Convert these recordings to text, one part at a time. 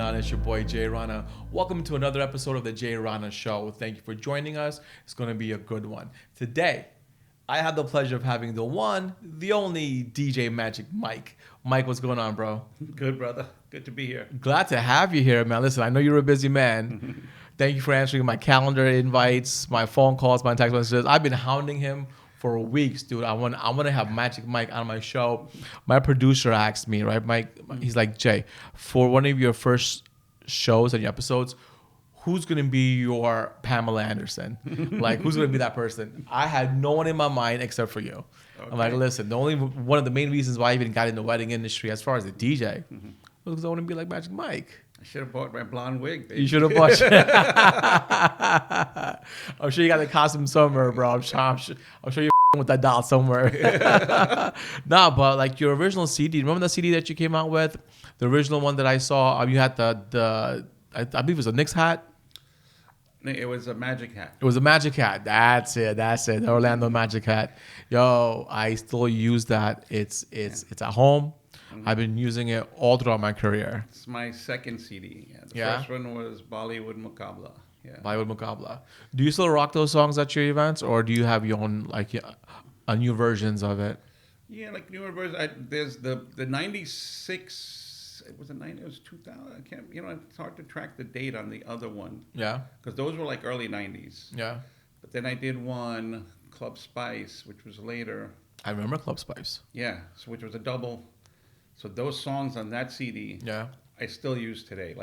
on? It's your boy Jay Rana. Welcome to another episode of the Jay Rana Show. Thank you for joining us. It's going to be a good one. Today, I have the pleasure of having the one, the only DJ Magic Mike. Mike, what's going on, bro? Good, brother. Good to be here. Glad to have you here, man. Listen, I know you're a busy man. Thank you for answering my calendar invites, my phone calls, my text messages. I've been hounding him for weeks, dude. I want to have Magic Mike on my show. My producer asked me, right, Mike? He's like, Jay, for one of your first shows and your episodes, who's gonna be your Pamela Anderson? Like, who's gonna be that person? I had no one in my mind except for you. Okay. I'm like, listen, one of the main reasons why I even got in the wedding industry, as far as the DJ, was because I want to be like Magic Mike. I should have bought my blonde wig, baby. You should have bought. I'm sure you got the costume somewhere, bro. I'm sure you're with that doll somewhere. Nah, but like your original CD. Remember the CD that you came out with? The original one that I saw. You had I believe it was a Knicks hat. It was a Magic hat. It was a Magic hat. That's it. The Orlando Magic hat. Yo, I still use that. It's at home. I've been using it all throughout my career. It's my second CD. The first one was Bollywood Muqabla. Yeah. Bollywood Muqabla. Do you still rock those songs at your events, or do you have your own new versions of it? Yeah, like newer versions. There's the 96. It was 2000. I can't. It's hard to track the date on the other one. Yeah. Because those were like early 90s. Yeah. But then I did one Club Spice, which was later. I remember Club Spice. Yeah. So which was a double. So those songs on that CD, I still use today.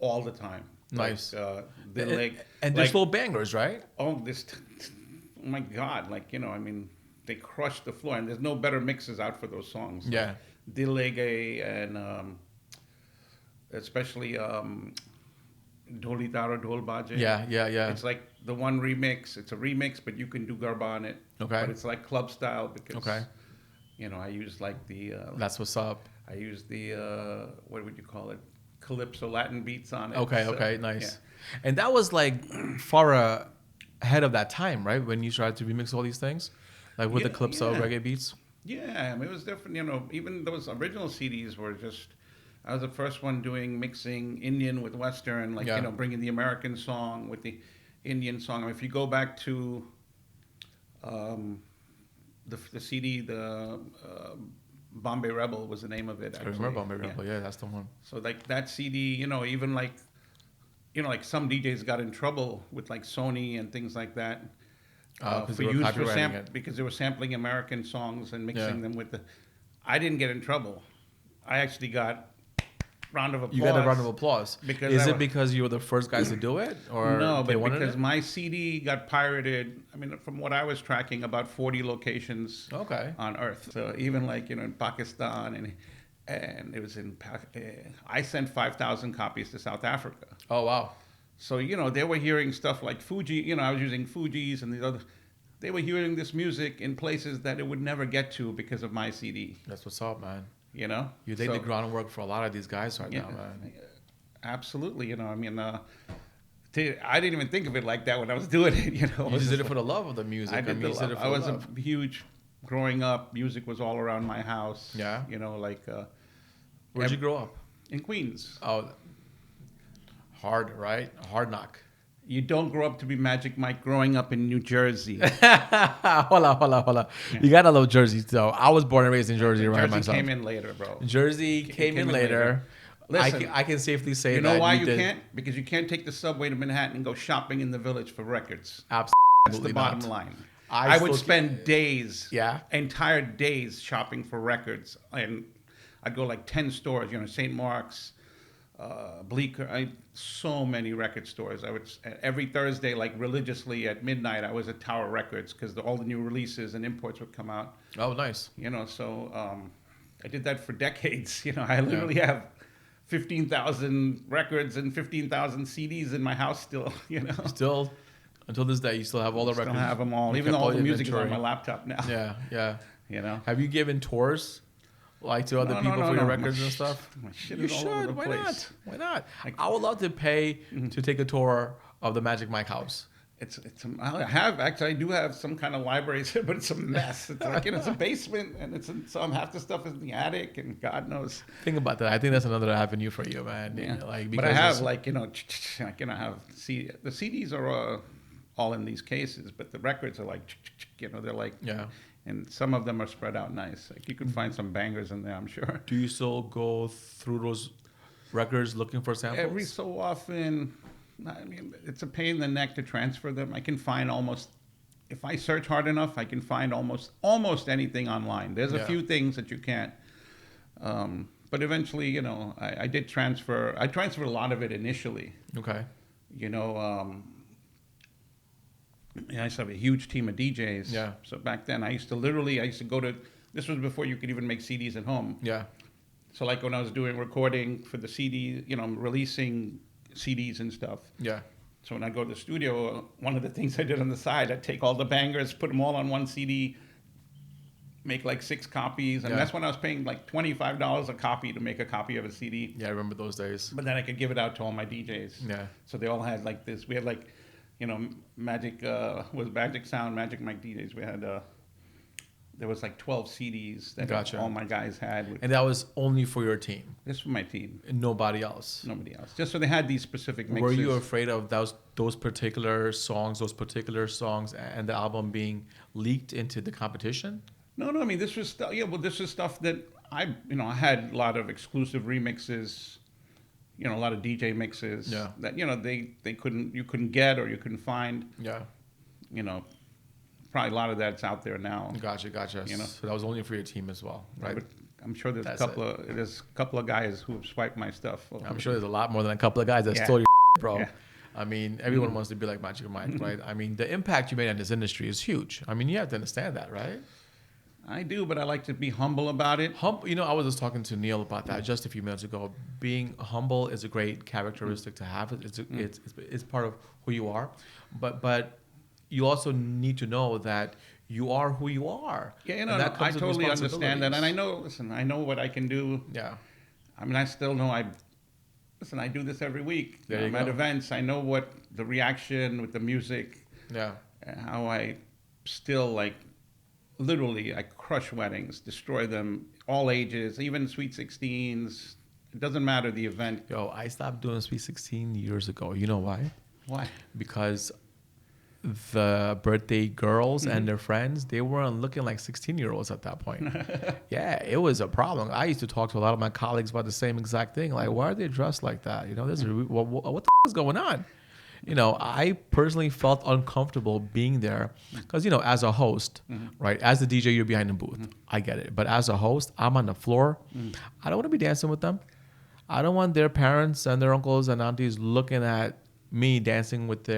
All the time. Nice. And they're still bangers, right? Oh, oh my God! They crushed the floor, and there's no better mixes out for those songs. Yeah. Dil Lege and especially Dholi Taro Dhol Baje. Yeah. It's like the one remix. It's a remix, but you can do garba on it. Okay. But it's like club style because. I use like the. That's what's up. I use the what would you call it? Calypso Latin beats on it. Okay, nice. Yeah. And that was like far ahead of that time, right? When you started to remix all these things, like with the Calypso reggae beats. Yeah, it was different. Even those original CDs were just. I was the first one doing mixing Indian with Western, bringing the American song with the Indian song. If you go back to the CD, Bombay Rebel was the name of it. I remember Bombay Rebel. Yeah, that's the one. So like that CD, even like some DJs got in trouble with like Sony and things like that for use for because they were sampling American songs and mixing them with the. I didn't get in trouble. I actually got round of applause. You got a round of applause. Because you were the first guys to do it, or no? But because my CD got pirated. From what I was tracking, about 40 locations. On Earth. So even in Pakistan and it was in. I sent 5,000 copies to South Africa. Oh wow! So they were hearing stuff like Fuji. I was using Fuji's and these other. They were hearing this music in places that it would never get to because of my CD. That's what's up, man. You laid the groundwork for a lot of these guys right now, man. Absolutely. I didn't even think of it like that when I was doing it. You just did it for the love of the music. I did I was a huge. Growing up, music was all around my house. Yeah. Where'd you grow up? In Queens. Oh, hard, right? Hard knock. You don't grow up to be Magic Mike growing up in New Jersey. Hold on. Yeah. You gotta love Jersey, though. I was born and raised in Jersey, right? Jersey came in later, bro. Jersey came in later. Listen, I can safely say that. You know why you can't? Because you can't take the subway to Manhattan and go shopping in the Village for records. Absolutely. That's the bottom line. I would spend days, entire days shopping for records. And I'd go like 10 stores, St. Mark's, Bleecker, so many record stores. I would every Thursday, like religiously at midnight, I was at Tower Records because all the new releases and imports would come out. Oh, nice. So I did that for decades. I literally have 15,000 records and 15,000 CDs in my house still. Still, until this day, you still have all the records. I have them all, even though all the music is on my laptop now. Yeah. Have you given tours? To other people for your records and stuff? You should. Why not? I would love to pay to take a tour of the Magic Mike house. I do have some kind of libraries, but it's a mess. It's like, it's a basement, and half the stuff is in the attic, and God knows. Think about that. I think that's another avenue for you, man. Yeah. Like, but I have I have the CDs are all in these cases, but the records are like, they're like, and some of them are spread out nice. Like, you can find some bangers in there, I'm sure. Do you still go through those records looking for samples? Every so often. I mean, it's a pain in the neck to transfer them. I can find if I search hard enough, I can find almost anything online. There's a few things that you can't. But eventually, I did transfer. I transferred a lot of it initially. Okay. I used to have a huge team of DJs. Yeah. So back then, I used to go to, this was before you could even make CDs at home. Yeah. So like when I was doing recording for the CD, releasing CDs and stuff. Yeah. So when I go to the studio, one of the things I did on the side, I'd take all the bangers, put them all on one CD, make like 6 copies. And that's when I was paying like $25 a copy to make a copy of a CD. Yeah, I remember those days. But then I could give it out to all my DJs. Yeah. So they all had like this. We had like, Magic Sound, Magic Mike DJs. We had, there was like 12 CDs that all my guys had. And that was only for your team? This was my team. And nobody else? Nobody else. Just so they had these specific mixes. Were you afraid of those particular songs and the album being leaked into the competition? No. I mean, this was stuff. Yeah, well, this is stuff that I had a lot of exclusive remixes. A lot of DJ mixes. Yeah. That you couldn't get or you couldn't find. Yeah. Probably a lot of that's out there now. Gotcha. So that was only for your team as well, right? But I'm sure there's a couple of guys who have swiped my stuff. I'm sure there's a lot more than a couple of guys that stole your bro. Yeah. I mean, everyone wants to be like Magic Mike, right? I mean, the impact you made on this industry is huge. I mean, you have to understand that, right? I do, but I like to be humble about it. I was just talking to Neil about that just a few minutes ago. Being humble is a great characteristic to have. It's part of who you are, but you also need to know that you are who you are. Yeah, I totally understand that, and I know what I can do. Yeah. I mean, I still know I do this every week. I'm at events. I know what the reaction with the music. Yeah. How I still literally I crush weddings, destroy them, all ages, even Sweet 16s. It doesn't matter the event. Yo, I stopped doing Sweet 16 years ago. You know why? Why? Because the birthday girls and their friends, they weren't looking like 16-year-olds at that point. Yeah, it was a problem. I used to talk to a lot of my colleagues about the same exact thing. Like, why are they dressed like that? What the is going on? I personally felt uncomfortable being there because, as a host, right, as the DJ, you're behind the booth. I get it. But as a host, I'm on the floor. I don't want to be dancing with them. I don't want their parents and their uncles and aunties looking at me dancing with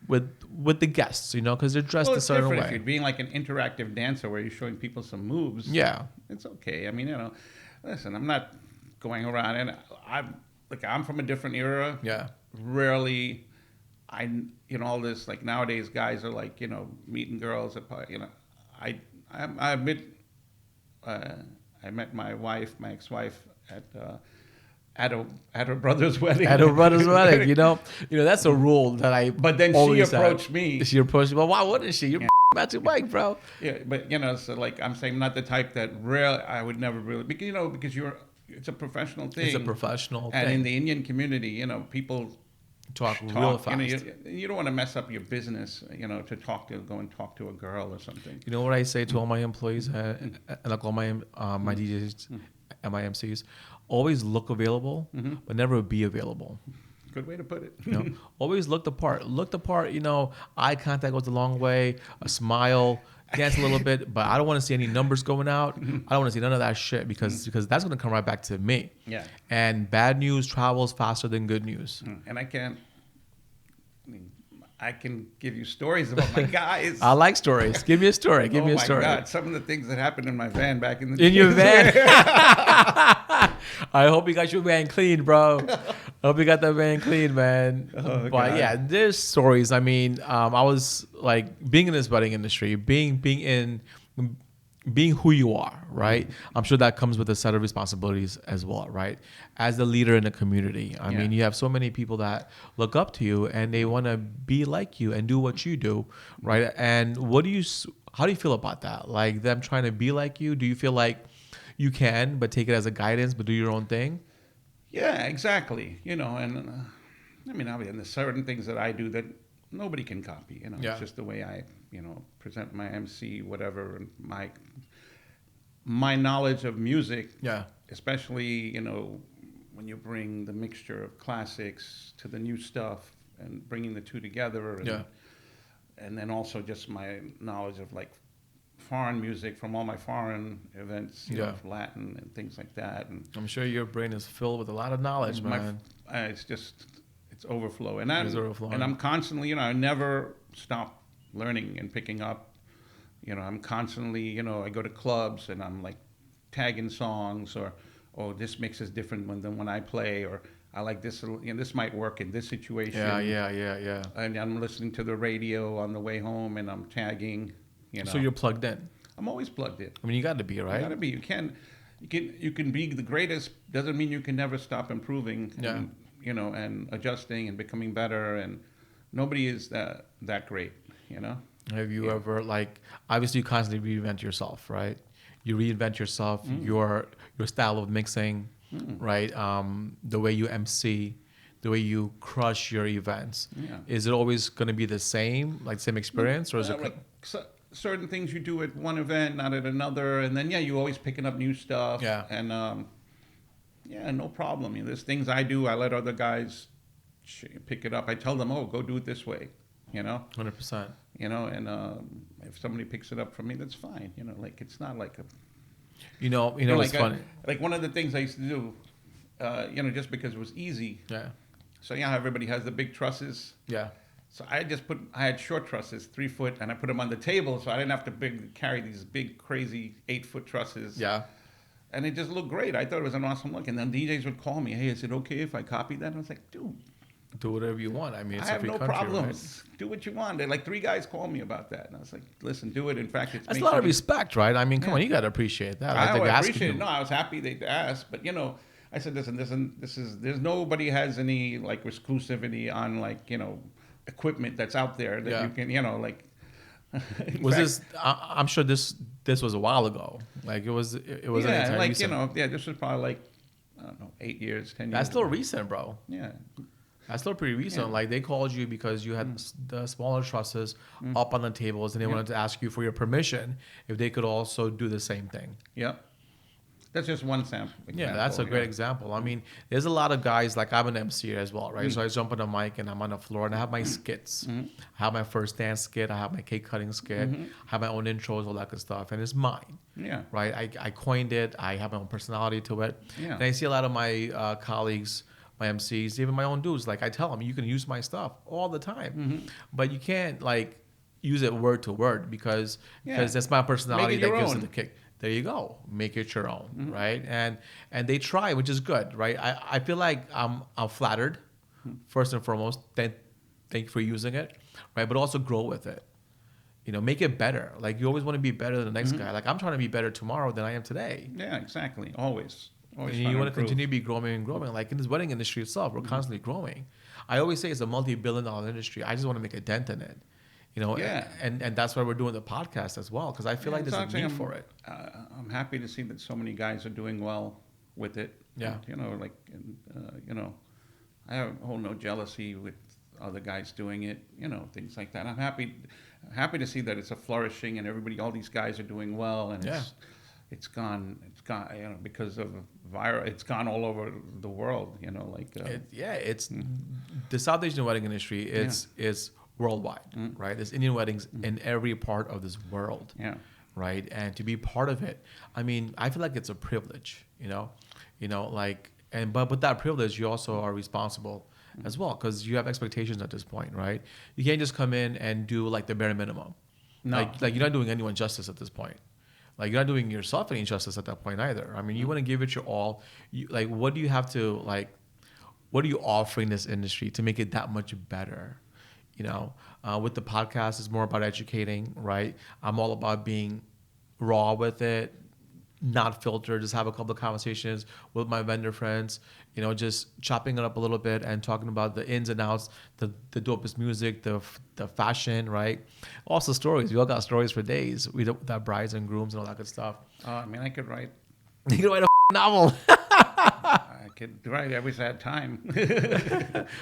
with the guests, because they're dressed a certain way. If you're being like an interactive dancer where you're showing people some moves, it's okay. I mean, listen, I'm not going around, and I'm from a different era. Yeah. Rarely, all this, like nowadays guys are meeting girls at, I admit, I met my ex-wife at her brother's wedding. At her brother's wedding, that's a rule that I. But then she approached me. She approached me. Well, why wouldn't she? You're Magic Mike, bro. Yeah, but so I'm saying, not the type that I would never really, because it's a professional thing. It's a professional thing. And in the Indian community, people talk real fast. You don't want to mess up your business, to go and talk to a girl or something. You know what I say to all my employees and like all my DJs and my MCs? Always look available, but never be available. Good way to put it. Always look the part. Look the part. Eye contact goes a long way. A smile, dance a little bit, but I don't want to see any numbers going out. I don't want to see none of that shit because that's going to come right back to me. Yeah. And bad news travels faster than good news. And I can give you stories about my guys. I like stories. Give me a story. Give me a story. Oh my God! Some of the things that happened in my van back in the day. In your van. I hope you got your van clean, bro. I hope you got that van clean, man. Oh, but God. yeah, there's stories. I mean, I was like being in this wedding industry, being in being who you are, right? I'm sure that comes with a set of responsibilities as well, right? As the leader in the community. I mean, you have so many people that look up to you and they want to be like you and do what you do, right? And how do you feel about that? Like them trying to be like you? Do you feel like you can, but take it as a guidance, but do your own thing? Yeah, exactly. And I mean, obviously, there's certain things that I do that nobody can copy. It's just the way I, present my MC, whatever, and my knowledge of music. Yeah. Especially, when you bring the mixture of classics to the new stuff and bringing the two together. And then also just my knowledge of like foreign music from all my foreign events, Latin and things like that. And I'm sure your brain is filled with a lot of knowledge, man. It's overflow. And I'm constantly, I never stop learning and picking up. I'm constantly, I go to clubs and I'm like tagging songs or this mix is different than when I play, or I like this, this might work in this situation. Yeah. And I'm listening to the radio on the way home and I'm tagging, So you're plugged in. I'm always plugged in. I mean, you got to be, right? You got to be. You can be the greatest. Doesn't mean you can never stop improving. Yeah. And adjusting and becoming better. And nobody is that great. Have you ever obviously you constantly reinvent yourself, right? You reinvent yourself, your style of mixing, right? The way you MC, the way you crush your events. Yeah. Is it always going to be the same, same experience, or is it? Certain things you do at one event, not at another, and then you're always picking up new stuff. Yeah. And no problem. There's things I do. I let other guys pick it up. I tell them, go do it this way. 100%. And if somebody picks it up from me, that's fine. It's not like a. It's funny. Like one of the things I used to do, just because it was easy. Yeah. So everybody has the big trusses. Yeah. So I had short trusses, 3 foot, and I put them on the table, so I didn't have to carry these big, crazy 8-foot trusses. Yeah. And it just looked great. I thought it was an awesome look. And then DJs would call me, hey, is it okay if I copy that? And I was like, dude. Do whatever you want. I mean, it's I a have free no country, problems. Right? Do what you want. They're like 3 guys called me about that. And I was like, listen, do it. In fact, that's a lot of respect, right? I mean, come on, you got to appreciate that. I appreciate it. No, I was happy they asked. But, I said, listen, there's nobody has any, exclusivity on, equipment that's out there that you can, I'm sure this was a while ago. It was recent. This was probably I don't know, 8 years, 10 years. That's still recent, bro. Yeah. That's still pretty recent. Yeah. They called you because you had the smaller trusses up on the tables, and they wanted to ask you for your permission if they could also do the same thing. Yep. That's just one example. Yeah, that's a great example. I mean, there's a lot of guys, I'm an MC as well, right? So I jump on the mic and I'm on the floor and I have my skits. I have my first dance skit. I have my cake cutting skit. I have my own intros, all that good stuff. And it's mine. Yeah. Right? I coined it. I have my own personality to it. Yeah. And I see a lot of my colleagues, my MCs, even my own dudes, I tell them, you can use my stuff all the time. But you can't, use it word to word because that's my personality that gives it the kick. There you go. Make it your own, right? And they try, which is good, right? I feel like I'm flattered, first and foremost. Thank you for using it, right? But also grow with it. Make it better. You always want to be better than the next guy. I'm trying to be better tomorrow than I am today. Yeah, exactly. Always. And you want to continue to be growing and growing. In this wedding industry itself, we're constantly growing. I always say it's a multi-billion-dollar industry. I just want to make a dent in it. And that's why we're doing the podcast as well, because I feel like there's a need for it. I'm happy to see that so many guys are doing well with it. Yeah. And, I hold no jealousy with other guys doing it, things like that. I'm happy to see that it's a flourishing and all these guys are doing well, and it's gone, because of viral, it's gone all over the world, it's the South Asian wedding industry is worldwide, right? There's Indian weddings in every part of this world, right? And to be part of it, I mean, I feel like it's a privilege, but with that privilege, you also are responsible as well, because you have expectations at this point, right? You can't just come in and do the bare minimum. No. You're not doing anyone justice at this point. You're not doing yourself any justice at that point either. I mean, you want to give it your all. What do you have to what are you offering this industry to make it that much better? With the podcast, it's more about educating, right? I'm all about being raw with it, not filtered, just have a couple of conversations with my vendor friends, just chopping it up a little bit and talking about the ins and outs, the dopest music, the fashion, right? Also stories. We all got stories for days. We got brides and grooms and all that good stuff. I mean, I could write. You could write a novel. I could write every sad time.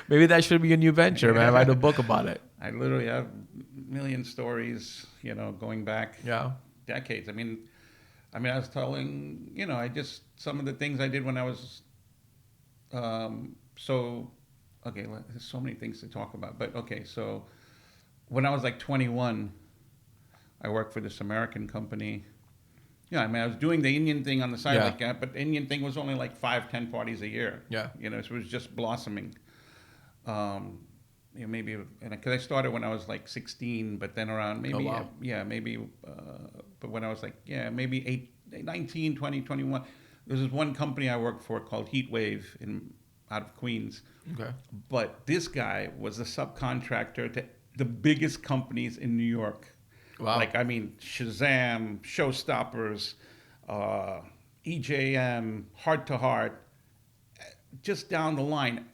Maybe that should be a new venture, man. Write a book about it. I literally have a million stories, going back decades. I mean, I was telling, some of the things I did when I was, there's so many things to talk about. But okay, so when I was like 21, I worked for this American company. Yeah, I was doing the Indian thing on the side like that, but the Indian thing was only like 5-10 parties a year. Yeah. So it was just blossoming. Maybe, because I started when I was like 16, but then around maybe, but when I was like, maybe 19, 20, 21, there was this one company I worked for called Heatwave out of Queens. Okay. But this guy was a subcontractor to the biggest companies in New York. Wow. Shazam, Showstoppers, EJM, Heart to Heart, just down the line.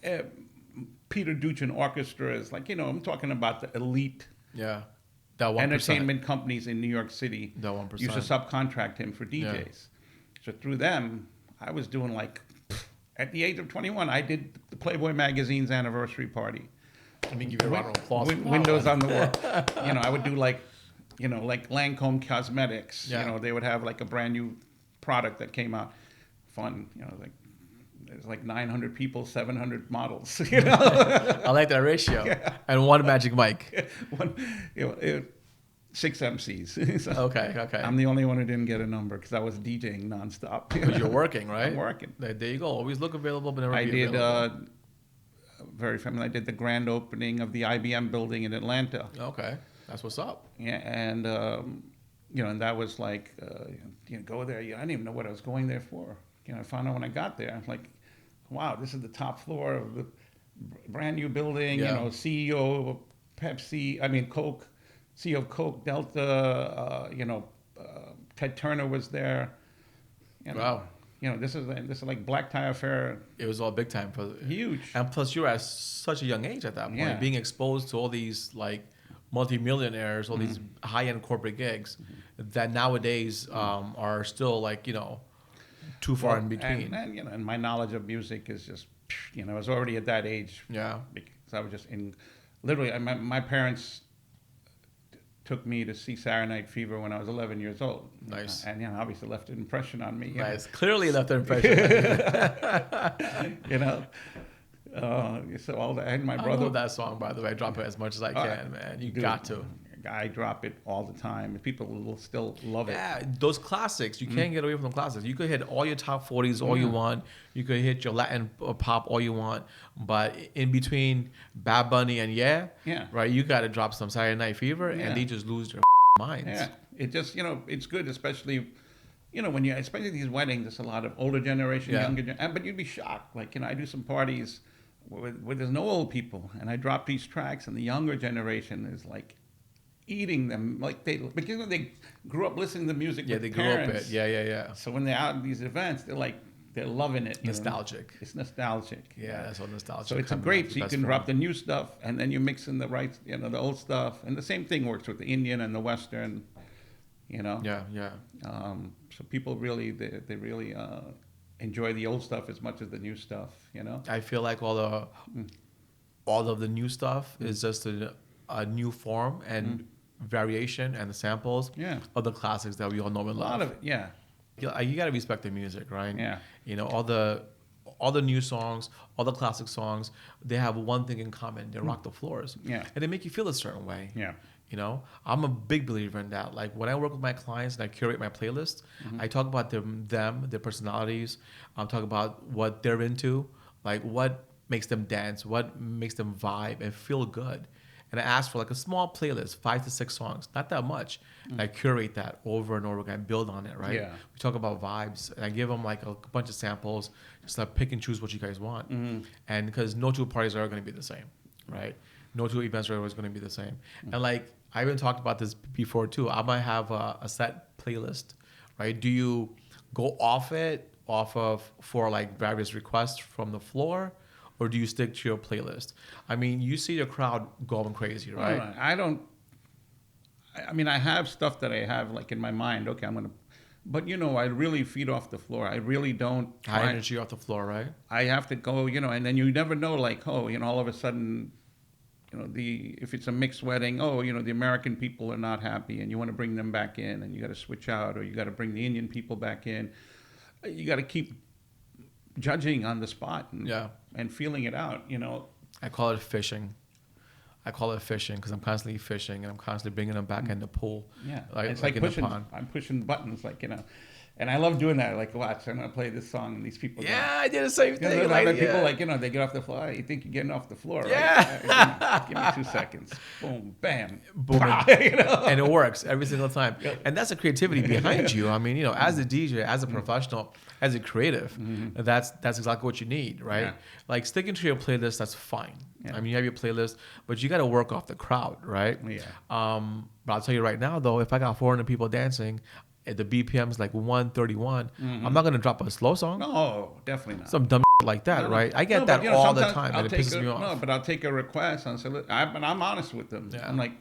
Peter Duchin orchestras, I'm talking about the elite that 1%. Entertainment companies in New York City. That 1%. Used to subcontract him for DJs. Yeah. So through them, I was doing at the age of 21, I did the Playboy magazine's anniversary party. Give you a round of applause. Windows on the wall. I would do like Lancome Cosmetics. Yeah. They would have a brand new product that came out. Fun. There's 900 people, 700 models. I like that ratio. Yeah. And one magic mic. 6 MCs. So okay. I'm the only one who didn't get a number because I was DJing nonstop. Because you're working, right? I'm working. There you go. Always look available, but never I be available. Very familiar. I did the grand opening of the IBM building in Atlanta. Okay, that's what's up. Yeah, and and that was go there. I didn't even know what I was going there for. I found out when I got there. I was like, wow, this is the top floor of the brand new building. Yeah. CEO of Pepsi. Coke. CEO of Coke, Delta. Ted Turner was there. Wow. This is like Black Tie Affair. It was all big time for huge. And plus, you were at such a young age at that point, being exposed to all these multimillionaires, all these high-end corporate gigs that nowadays are still too far in between. And my knowledge of music is just, I was already at that age. Yeah. Because I was just literally, my parents took me to see Saturday Night Fever when I was 11 years old. Nice. And obviously left an impression on me. Nice. Clearly left an impression on you. So all that, and my brother. I love that song, by the way. I drop it as much as I can, man. You got to. I drop it all the time. People will still love it. Yeah, those classics. You can't get away from the classics. You could hit all your top 40s all you want. You could hit your Latin pop all you want. But in between Bad Bunny and right, you got to drop some Saturday Night Fever, and they just lose their minds. Yeah, it just, it's good, especially, when especially these weddings, it's a lot of older generation, younger generation. But you'd be shocked. I do some parties where there's no old people, and I drop these tracks, and the younger generation is eating them because they grew up listening to music with they parents. grew up it. Yeah. So when they're out at these events, they're loving it. Nostalgic. It's nostalgic. Yeah, that's what nostalgic. So it's great. So you can drop the new stuff, and then you mix in the old stuff, and the same thing works with the Indian and the Western. Yeah. So people really they really enjoy the old stuff as much as the new stuff. I feel like all of the new stuff is just a new form and variation and the samples of the classics that we all know and love. A lot of it, You got to respect the music, right? Yeah. All the new songs, all the classic songs, they have one thing in common: they rock the floors. Yeah. And they make you feel a certain way. Yeah. I'm a big believer in that. When I work with my clients and I curate my playlist, I talk about them, their personalities. I'm talking about what they're into, what makes them dance, what makes them vibe and feel good. And I ask for a small playlist, 5 to 6 songs, not that much. And I curate that over and over again, build on it, right? Yeah. We talk about vibes, and I give them a bunch of samples, just pick and choose what you guys want. And because no two parties are going to be the same, right? No two events are always going to be the same. And I even talked about this before too. I might have a set playlist, right? Do you go off of for like various requests from the floor, or do you stick to your playlist? I mean, you see your crowd going crazy, right? I don't. I mean, I have stuff that I have like in my mind. Okay, I'm gonna. But I really feed off the floor. I really don't. High energy off the floor, right? I have to go, and then you never know, like, all of a sudden, if it's a mixed wedding, the American people are not happy, and you want to bring them back in, and you got to switch out, or you got to bring the Indian people back in. You got to keep judging on the spot and feeling it out. I call it fishing. Because I'm constantly fishing and I'm constantly bringing them back in the pool. Yeah, it's like in pushing. the pond. I'm pushing buttons, and I love doing that. Like, watch, I'm gonna play this song, and these people. I did the same thing. People they get off the floor. You think you're getting off the floor, right? Yeah. Give me 2 seconds. Boom, bam, boom, and it works every single time. Yep. And that's the creativity behind you. I mean, as a DJ, as a professional, as a creative, that's exactly what you need, right? Yeah. Like sticking to your playlist, that's fine. Yeah. I mean, you have your playlist, but you got to work off the crowd, right? Yeah. But I'll tell you right now, though, if I got 400 people dancing, at the BPM is like 131, I'm not going to drop a slow song. No, definitely not. Some dumb like that, right? I get that all the time, and it pisses me off. No, but I'll take a request and say, I'm honest with them. Yeah. I'm like,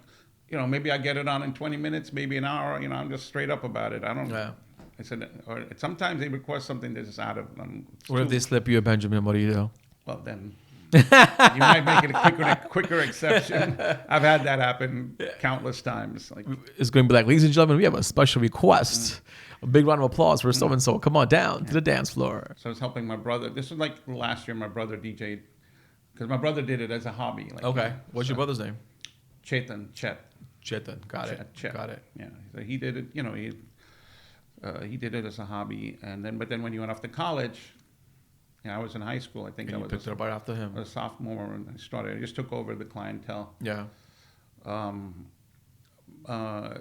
maybe I get it on in 20 minutes, maybe an hour. I'm just straight up about it. I don't. Yeah. I said, or sometimes they request something that's just out of them. What if they slip you a Benjamin? What do you do? Well, then you might make it a quicker exception. I've had that happen countless times. Like, it's going to be like, ladies and gentlemen, we have a special request. A big round of applause for so and so. Come on down to the dance floor. So I was helping my brother. This was like last year. My brother DJ'd because my brother did it as a hobby. Like, okay, what's your brother's name? Chet. Got it. Yeah, so he did it. He did it as a hobby, but then when he went off to college, I was in high school. I think I was picked it up right after him. A sophomore, and I just took over the clientele. Yeah.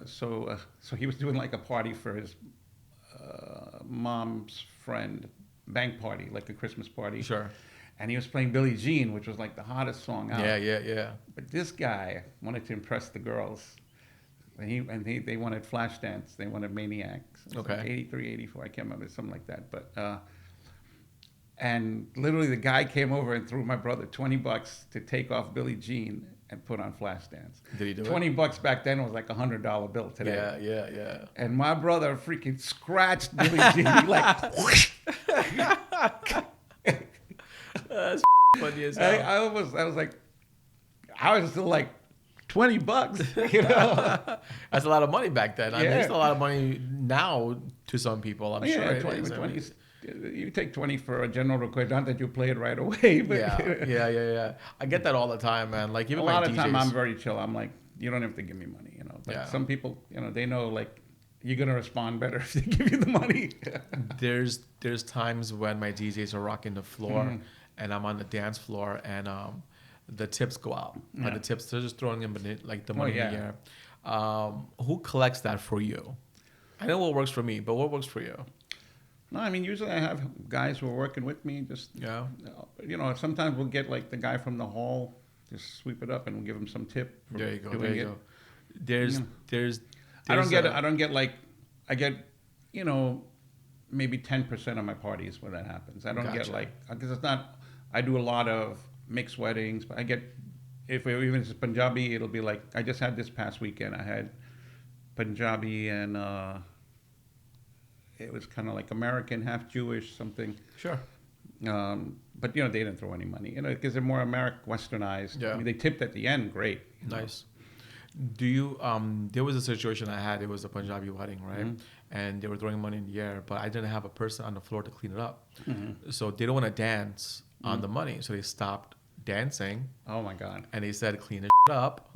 So he was doing like a party for his mom's friend, bank party, like a Christmas party. Sure. And he was playing Billie Jean, which was like the hottest song out. Yeah. But this guy wanted to impress the girls. And they wanted Flashdance. They wanted Maniacs. Okay. Like 83, 84. I can't remember. Something like that. But and literally the guy came over and threw my brother $20 to take off Billie Jean and put on Flashdance. Did he do it? $20 back then was like $100 bill today. Yeah. And my brother freaking scratched Billie Jean like. That's funny as hell. I was like, I was still like $20. That's a lot of money back then. I mean, it's a lot of money now to some people. I'm sure. 20. You take 20 for a general request. Not that you play it right away. But yeah. I get that all the time, man. Like even a lot of the time, I'm very chill. I'm like, you don't have to give me money, But some people, they know like you're gonna respond better if they give you the money. There's times when my DJs are rocking the floor, and I'm on the dance floor, and the tips go out. Like the tips, they're just throwing them like the money in the air. Who collects that for you? I know what works for me, but what works for you? No, I mean, usually I have guys who are working with me. Just sometimes we'll get like the guy from the hall, just sweep it up, and we'll give him some tip. There you go. There's I don't get like I get maybe 10% of my parties when that happens. I don't get like because it's not. I do a lot of mixed weddings, but I get even if it's Punjabi, it'll be like I just had this past weekend. I had Punjabi and. It was kind of like American, half Jewish, something. Sure. But they didn't throw any money, because they're more Westernized. Yeah. I mean, they tipped at the end, great. Nice. Do you? There was a situation I had. It was a Punjabi wedding, right? And they were throwing money in the air, but I didn't have a person on the floor to clean it up. So they don't want to dance on the money, so they stopped dancing. Oh my God! And they said, "Clean it up."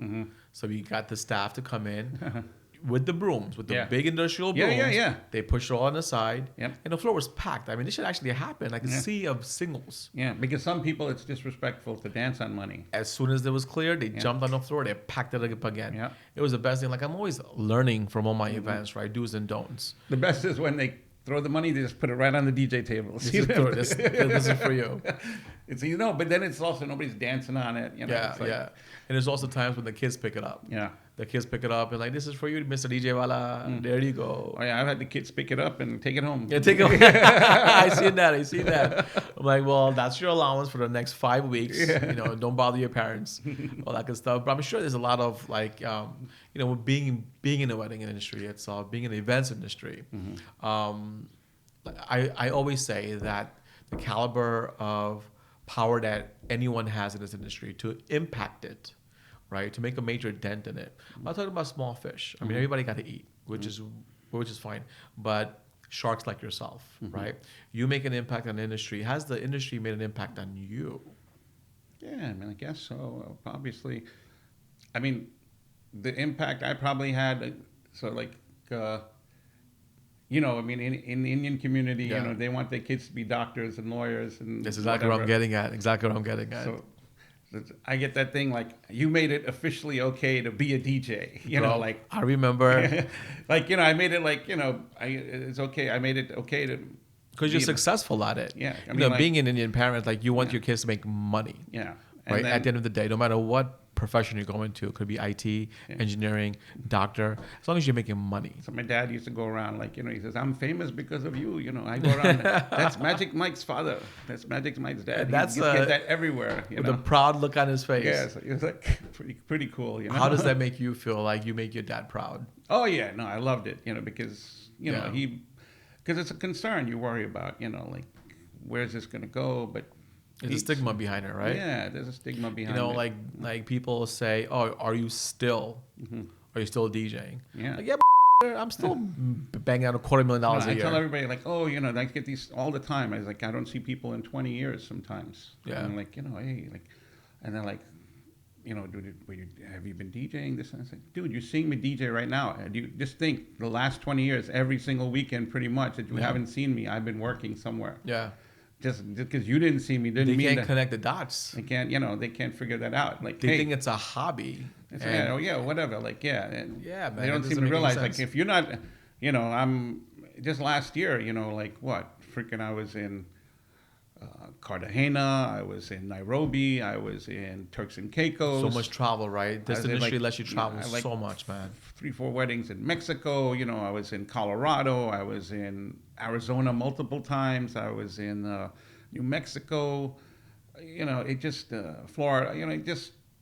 So we got the staff to come in. With the brooms, with the big industrial brooms. Yeah. They pushed it all on the side. Yep. And the floor was packed. I mean, this should actually happen. Like a sea of singles. Yeah, because some people, it's disrespectful to dance on money. As soon as it was clear, they jumped on the floor. They packed it up again. Yeah. It was the best thing. Like, I'm always learning from all my events, right? Do's and don'ts. The best is when they throw the money, they just put it right on the DJ table. This is for you. It's but then it's also nobody's dancing on it. And there's also times when the kids pick it up. Yeah. the kids pick it up and like, this is for you, Mr. DJ Wala. There you go. Oh, yeah, I've had the kids pick it up and take it home. Yeah, take it home. I seen that. I'm like, well, that's your allowance for the next 5 weeks. Yeah. You know, don't bother your parents, all that good stuff. But I'm sure there's a lot of like, being in the wedding industry itself, being in the events industry. I always say that the caliber of power that anyone has in this industry to impact it, right, to make a major dent in it. I'm not talking about small fish. I mean, everybody got to eat, which is fine. But sharks like yourself, right? You make an impact on the industry. Has the industry made an impact on you? Yeah, I mean, I guess so. Obviously, I mean, the impact I probably had. So like. I mean, in the Indian community, they want their kids to be doctors and lawyers and. That's exactly what I'm getting at. So, I get that thing like you made it officially okay to be a DJ. I remember. I made it like it's okay. I made it okay to. Because you're successful at it. Yeah, I mean, being an Indian parent, like you want your kids to make money. Yeah. Right. At the end of the day, no matter what profession you're going to, it could be IT, engineering, doctor, as long as you're making money. So my dad used to go around like, he says, I'm famous because of you. I go around, that's Magic Mike's father. That's Magic Mike's dad. That's you get that everywhere. With a proud look on his face. Yeah, so it was like pretty cool. How does that make you feel like you make your dad proud? Oh, yeah. No, I loved it, because, because it's a concern you worry about, like, where's this going to go? But there's a stigma behind it, right? Yeah, there's a stigma behind it. Like people say, "Oh, are you still DJing?" Yeah. Like, yeah, I'm still banging out $250,000 a year. I tell everybody like, "Oh, I get these all the time." I was like, "I don't see people in 20 years sometimes." Yeah. And I'm like, hey, like, and they're like, have you been DJing this? And I said, dude, you're seeing me DJ right now. And you just think the last 20 years, every single weekend, pretty much, that you haven't seen me, I've been working somewhere. Yeah. Just because you didn't see me didn't mean they can't connect the dots. They can't, they can't figure that out. Like they think it's a hobby. Whatever. Like, and man, they don't seem to realize, like, if you're not, I'm just last year, like what? Freaking, I was in Cartagena, I was in Nairobi, I was in Turks and Caicos. So much travel, right? This industry lets you travel so much, man. 3-4 weddings in Mexico. I was in Colorado. I was in Arizona multiple times. I was in New Mexico. It just Florida.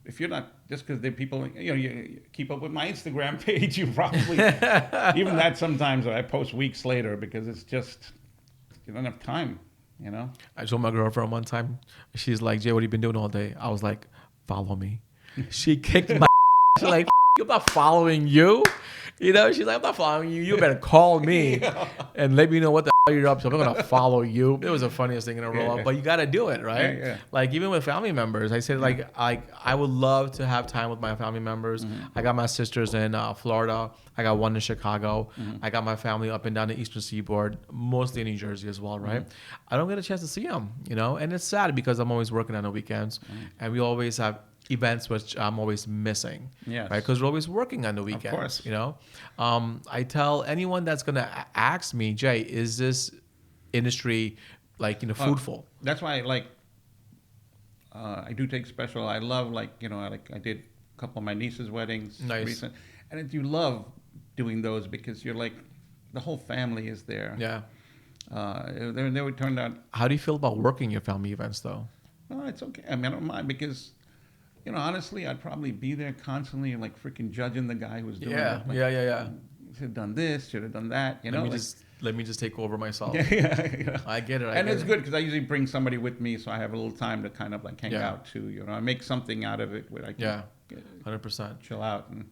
If you're not, just because the people, you keep up with my Instagram page, you probably even that sometimes I post weeks later because it's just you don't have time. I told my girlfriend one time, she's like, Jay, what have you been doing all day? I was like, follow me. She kicked my She's like, I'm not following you. She's like, I'm not following you. You better call me and let me know what the hell you're up to. I'm not going to follow you. It was the funniest thing in a row. But you got to do it, right? Yeah. Like, even with family members, I said, like, I would love to have time with my family members. I got my sisters in Florida. I got one in Chicago. I got my family up and down the Eastern Seaboard, mostly in New Jersey as well, right? I don't get a chance to see them, and it's sad because I'm always working on the weekends, and we always have events which I'm always missing, right? Because we're always working on the weekends, I tell anyone that's gonna ask me, Jay, is this industry like fruitful? That's why I do take special. I love I did a couple of my niece's weddings recent, and you love doing those because you're like the whole family is there. Yeah. They would turn out. How do you feel about working your family events though? Oh, it's okay. I mean, I don't mind because. Honestly, I'd probably be there constantly, like freaking judging the guy who's doing it. Like, should have done this, should have done that. Let me just take over myself. Yeah. I get it. And it's good because I usually bring somebody with me, so I have a little time to kind of like hang out too. I make something out of it where I can 100% chill out. And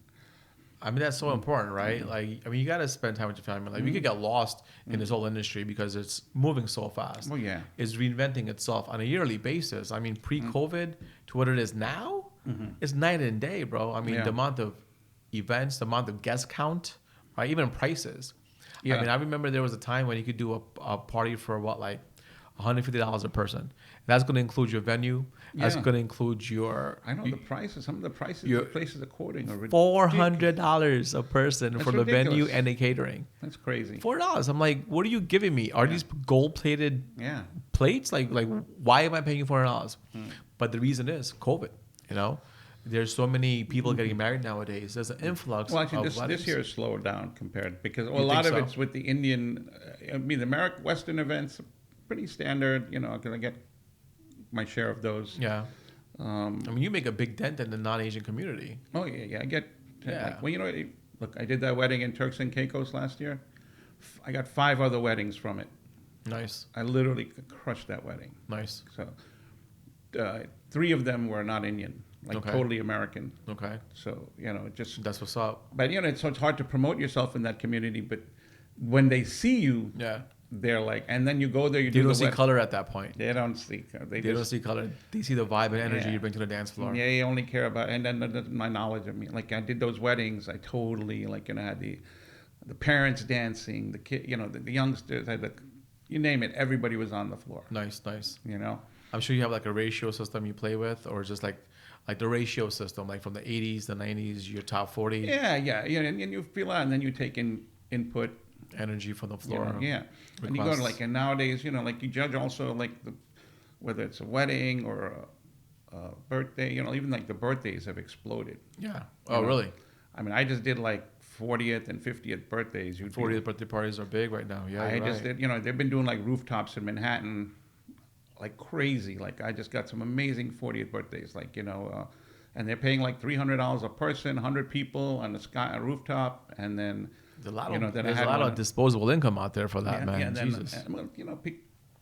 I mean, that's so important, right? You got to spend time with your family. Like, we could get lost in this whole industry because it's moving so fast. Oh, yeah. It's reinventing itself on a yearly basis. I mean, pre-COVID to what it is now, it's night and day, bro. I mean, the amount of events, the amount of guest count, right? Even prices. Yeah. I mean, I remember there was a time when you could do a party for like $150 a person. That's going to include your venue. That's going to include your. I know the prices. Some of the prices the places are quoting are $400 a person for the venue and the catering. That's crazy. $4. I'm like, what are you giving me? Are these gold-plated plates? Like, why am I paying you $400? But the reason is COVID. There's so many people getting married nowadays. There's an influx. Well, actually, of this year is slowed down compared because a lot of it's with the Indian. I mean, the Western events are pretty standard. You know, because I get my share of those. Yeah. I mean, you make a big dent in the non-Asian community. Oh yeah. I get. Yeah. Like, well, you know, look, I did that wedding in Turks and Caicos last year. I got 5 other weddings from it. Nice. I literally crushed that wedding. Nice. So, 3 of them were not Indian. Like totally American. Okay. So, you know, just... That's what's up. But, you know, it's hard to promote yourself in that community, but when they see you, they're like... And then you go there, you do don't see color at that point. They don't see... They don't see color. They see the vibe and energy you bring to the dance floor. Yeah, you only care about... And then my knowledge of me. Like, I did those weddings, I totally, like, you know, had the parents dancing, the kid, you know, the youngsters, you name it, everybody was on the floor. Nice, nice. You know? I'm sure you have, like, a ratio system you play with, or just, like the ratio system, like from the 80s, the 90s, your top 40. Yeah, and you feel out, and then you take in input. Energy from the floor. Yeah. Requests. And you go to, like, and nowadays, you know, like, you judge also, like, whether it's a wedding or a birthday, you know, even, like, the birthdays have exploded. Yeah. Oh, really? I mean, I just did, like, 40th and 50th birthdays. 40th birthday parties are big right now. Yeah, I just did, you know, they've been doing, like, rooftops in Manhattan like crazy. Like, I just got some amazing 40th birthdays, like, you know, and they're paying like $300 a person, 100 people on a rooftop, and then there's a lot of disposable income out there for that, man. Yeah, Jesus.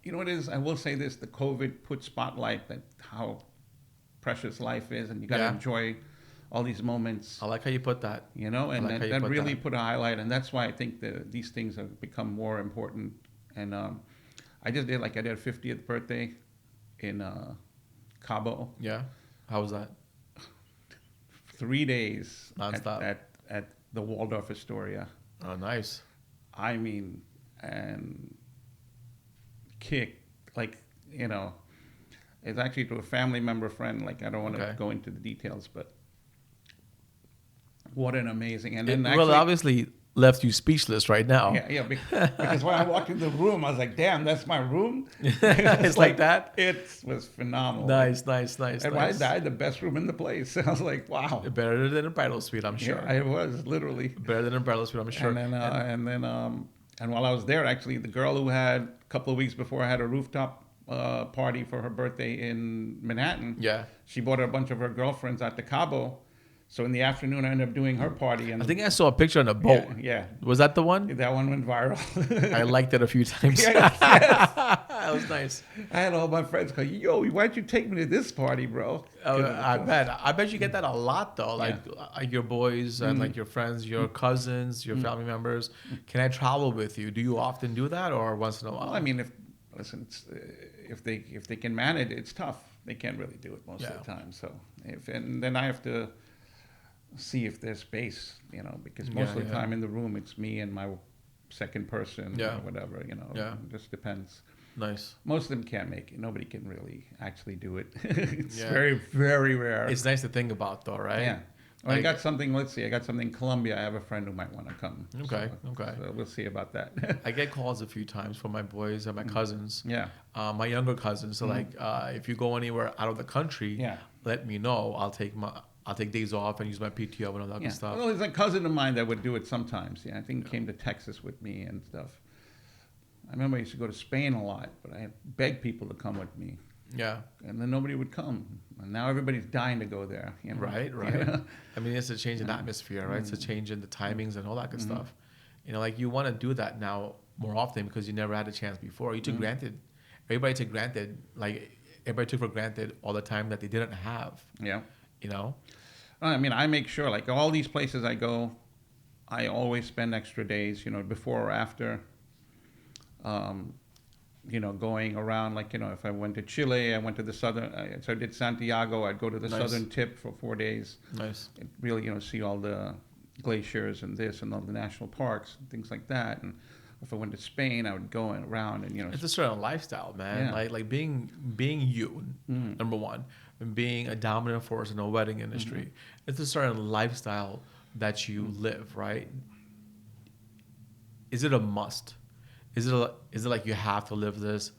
You know what it is? I will say this: the COVID put spotlight that how precious life is, and you got to enjoy all these moments. I like how you put that. You know, and that really put a highlight, and that's why I think these things have become more important. And I did a 50th birthday in Cabo. Yeah. How was that? 3 days nonstop at the Waldorf Astoria. Oh, nice. I mean, and kick, like, you know, it's actually to a family member friend. Like, I don't want to go into the details, but what an amazing. And then obviously left you speechless right now. Yeah, because when I walked in the room, I was like, damn, that's my room. It's like that? It was phenomenal. Nice. And when I died, the best room in the place. I was like, wow. Better than a bridal suite, I'm sure. Yeah, it was, literally. Better than a bridal suite, I'm sure. And while I was there, actually, the girl who had, a couple of weeks before, had a rooftop party for her birthday in Manhattan. Yeah. She brought a bunch of her girlfriends out to Cabo. So in the afternoon, I ended up doing her party. And I think I saw a picture on a boat. Yeah. Was that the one? That one went viral. I liked it a few times. Yes. That was nice. I had all my friends go, yo, why'd you take me to this party, bro? Oh, I bet you get that a lot, though. Like your boys and like your friends, your cousins, your family members. Can I travel with you? Do you often do that, or once in a while? Well, I mean, if they can manage, it's tough. They can't really do it most of the time. So and then I have to see if there's space, you know, because most of the time in the room it's me and my second person or whatever, you know. It just depends. Nice. Most of them can't make it. Nobody can really actually do it. It's very, very rare. It's nice to think about, though, right? Yeah. Well, I got something in Colombia. I have a friend who might want to come. Okay. So we'll see about that. I get calls a few times from my boys and my cousins. Yeah. My younger cousins. So if you go anywhere out of the country, let me know. I'll take days off and use my PTO and all that good stuff. Well, there's a cousin of mine that would do it sometimes. Yeah, I think he came to Texas with me and stuff. I remember I used to go to Spain a lot, but I begged people to come with me. Yeah. And then nobody would come. And now everybody's dying to go there. You know? Right. You know? I mean, it's a change in atmosphere, right? It's a change in the timings and all that good stuff. You know, like you want to do that now more often because you never had a chance before. You took granted. Everybody took for granted all the time that they didn't have. Yeah. You know? I mean, I make sure, like all these places I go, I always spend extra days, you know, before or after. You know, going around, like, you know, if I went to Chile, I went to the southern, so I did Santiago, I'd go to the southern tip for 4 days. Nice. And really, you know, see all the glaciers and this and all the national parks and things like that. And if I went to Spain, I would go around and, you know. It's a certain lifestyle, man. Yeah. Like being you, number one, and being a dominant force in the wedding industry. It's a certain lifestyle that you live, right? Is it a must? Is it like you have to live this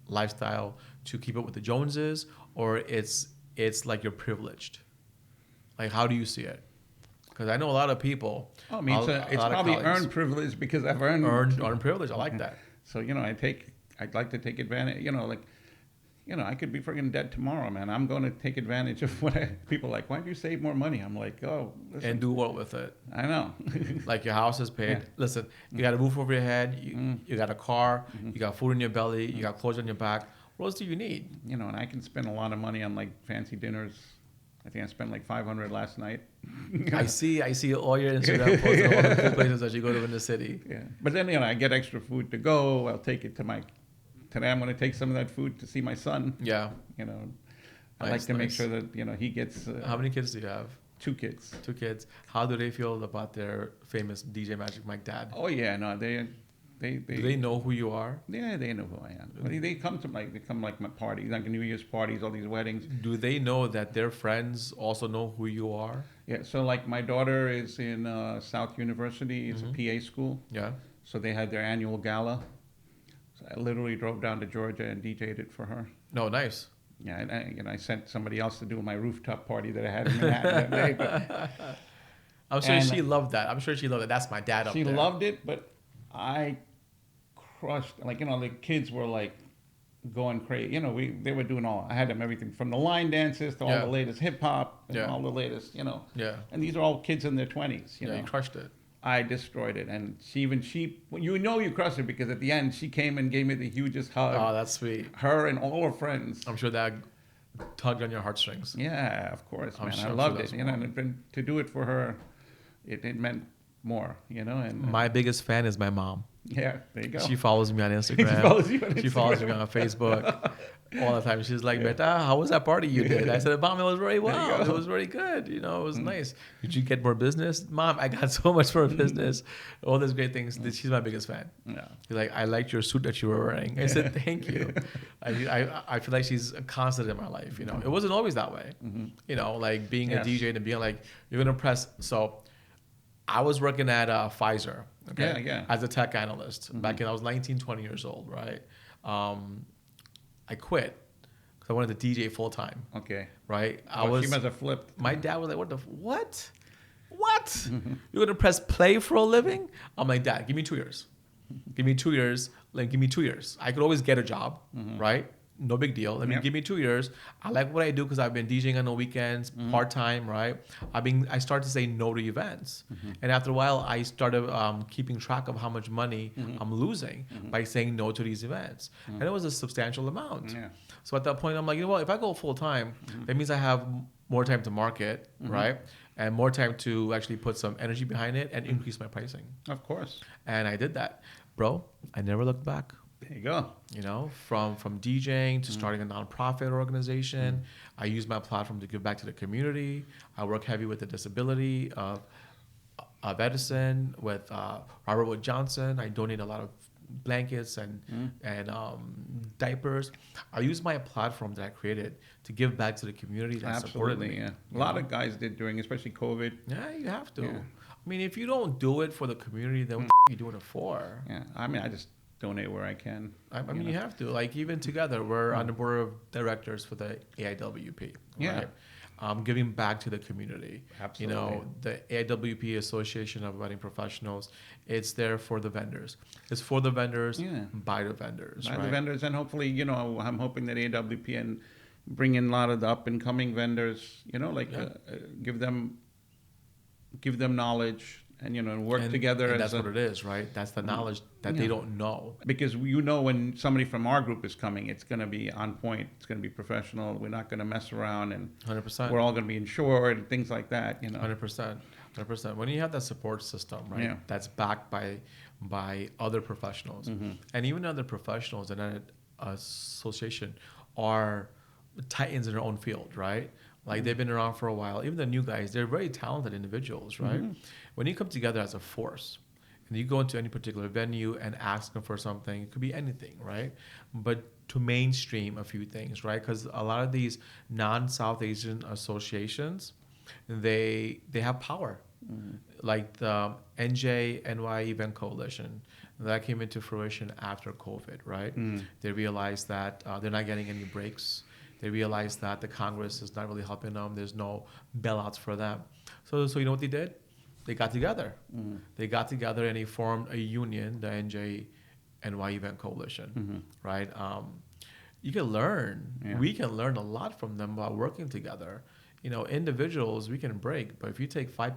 lifestyle to keep up with the Joneses, or it's like you're privileged? Like, how do you see it? Because I know a lot of people. Oh, I mean, it's probably earned privilege because I've earned privilege. I like that. So, I'd like to take advantage, I could be freaking dead tomorrow, man. I'm going to take advantage of people are like, why don't you save more money? I'm like, oh, listen. And do what with it? I know. Like your house is paid. Yeah. Listen, you got a roof over your head. You got a car. You got food in your belly. You got clothes on your back. What else do you need? And I can spend a lot of money on like fancy dinners. I think I spent like $500 last night. I see all your Instagram posts of all the cool places that you go to in the city. Yeah. But then, I get extra food to go. I'll take it today I'm going to take some of that food to see my son. Yeah. I like to make sure that, he gets... How many kids do you have? 2 kids. 2 kids. How do they feel about their famous DJ Magic Mike dad? Oh, yeah. No, do they know who you are? Yeah, they know who I am. They come to my parties, like New Year's parties, all these weddings. Do they know that their friends also know who you are? Yeah. So like my daughter is in South University. It's a PA school. Yeah. So they had their annual gala. So I literally drove down to Georgia and DJ'd it for her. No, nice. Yeah, and I sent somebody else to do my rooftop party that I had in Manhattan that day. But, I'm sure she loved that. That's my dad up there. She loved it, but I crushed. The kids were like going crazy. They were doing I had them everything from the line dances to all the latest hip hop and all the latest, Yeah. And these are all kids in their 20s, you crushed it. I destroyed it. And you crushed it because at the end she came and gave me the hugest hug. Oh, that's sweet. Her and all her friends. I'm sure that tugged on your heartstrings. Yeah, of course, man. I loved it. And to do it for her, it meant more, And my biggest fan is my mom. Yeah, there you go. She follows me on Instagram. She follows me on Facebook all the time. She's like, Beta, how was that party you did? I said, Mom, it was very well. It was very good. It was nice. Did you get more business? Mom, I got so much more business. All these great things. She's my biggest fan. Yeah. She's like, I liked your suit that you were wearing. I said, thank you. I feel like she's a constant in my life. It wasn't always that way. Like being a DJ and being like, you're going to press. So I was working at Pfizer. Okay. Yeah. As a tech analyst back when I was 19, 20 years old, right? I quit because I wanted to DJ full time. Okay. Right? She must have flipped. My dad was like, what? You're going to press play for a living? I'm like, Dad, give me 2 years. Give me 2 years. Give me 2 years. I could always get a job, right? No big deal. Give me 2 years. I like what I do because I've been DJing on the weekends, part-time, right? I started to say no to events. And after a while, I started keeping track of how much money I'm losing by saying no to these events. And it was a substantial amount. Yeah. So at that point, I'm like, if I go full-time, that means I have more time to market, right? And more time to actually put some energy behind it and increase my pricing. Of course. And I did that. Bro, I never looked back. There you go. From DJing to starting a nonprofit organization, I use my platform to give back to the community. I work heavy with the disability of Edison, with Robert Wood Johnson. I donate a lot of blankets and diapers. I use my platform that I created to give back to the community that supported me. Yeah. A lot of guys did during, especially COVID. Yeah, you have to. Yeah. If you don't do it for the community, then what are you doing it for? Yeah, I just donate where I can. You have to. Even together, we're on the board of directors for the AIWP. Yeah. Right? Giving back to the community. Absolutely. The AIWP Association of Wedding Professionals, it's there for the vendors. It's for the vendors, by the vendors. By the vendors, and hopefully, I'm hoping that AIWP and bring in a lot of the up-and-coming vendors, give them knowledge. And work together. And that's what it is, right? That's the knowledge that they don't know. Because when somebody from our group is coming, it's going to be on point. It's going to be professional. We're not going to mess around, and 100%. We're all going to be insured and things like that. 100%. When you have that support system, right? Yeah. That's backed by other professionals, and even other professionals in an association are titans in their own field, right? They've been around for a while. Even the new guys, they're very talented individuals, right? When you come together as a force, and you go into any particular venue and ask them for something, it could be anything, right? But to mainstream a few things, right? Because a lot of these non-South Asian associations, they have power. Like the NJ-NY Event Coalition, that came into fruition after COVID, right? They realized that they're not getting any breaks. They realized that the Congress is not really helping them. There's no bailouts for them. So you know what they did? They got together. They got together and they formed a union, the NJ-NY Event Coalition, right? You can learn. Yeah. We can learn a lot from them about working together. You know, individuals, we can break, but if you take five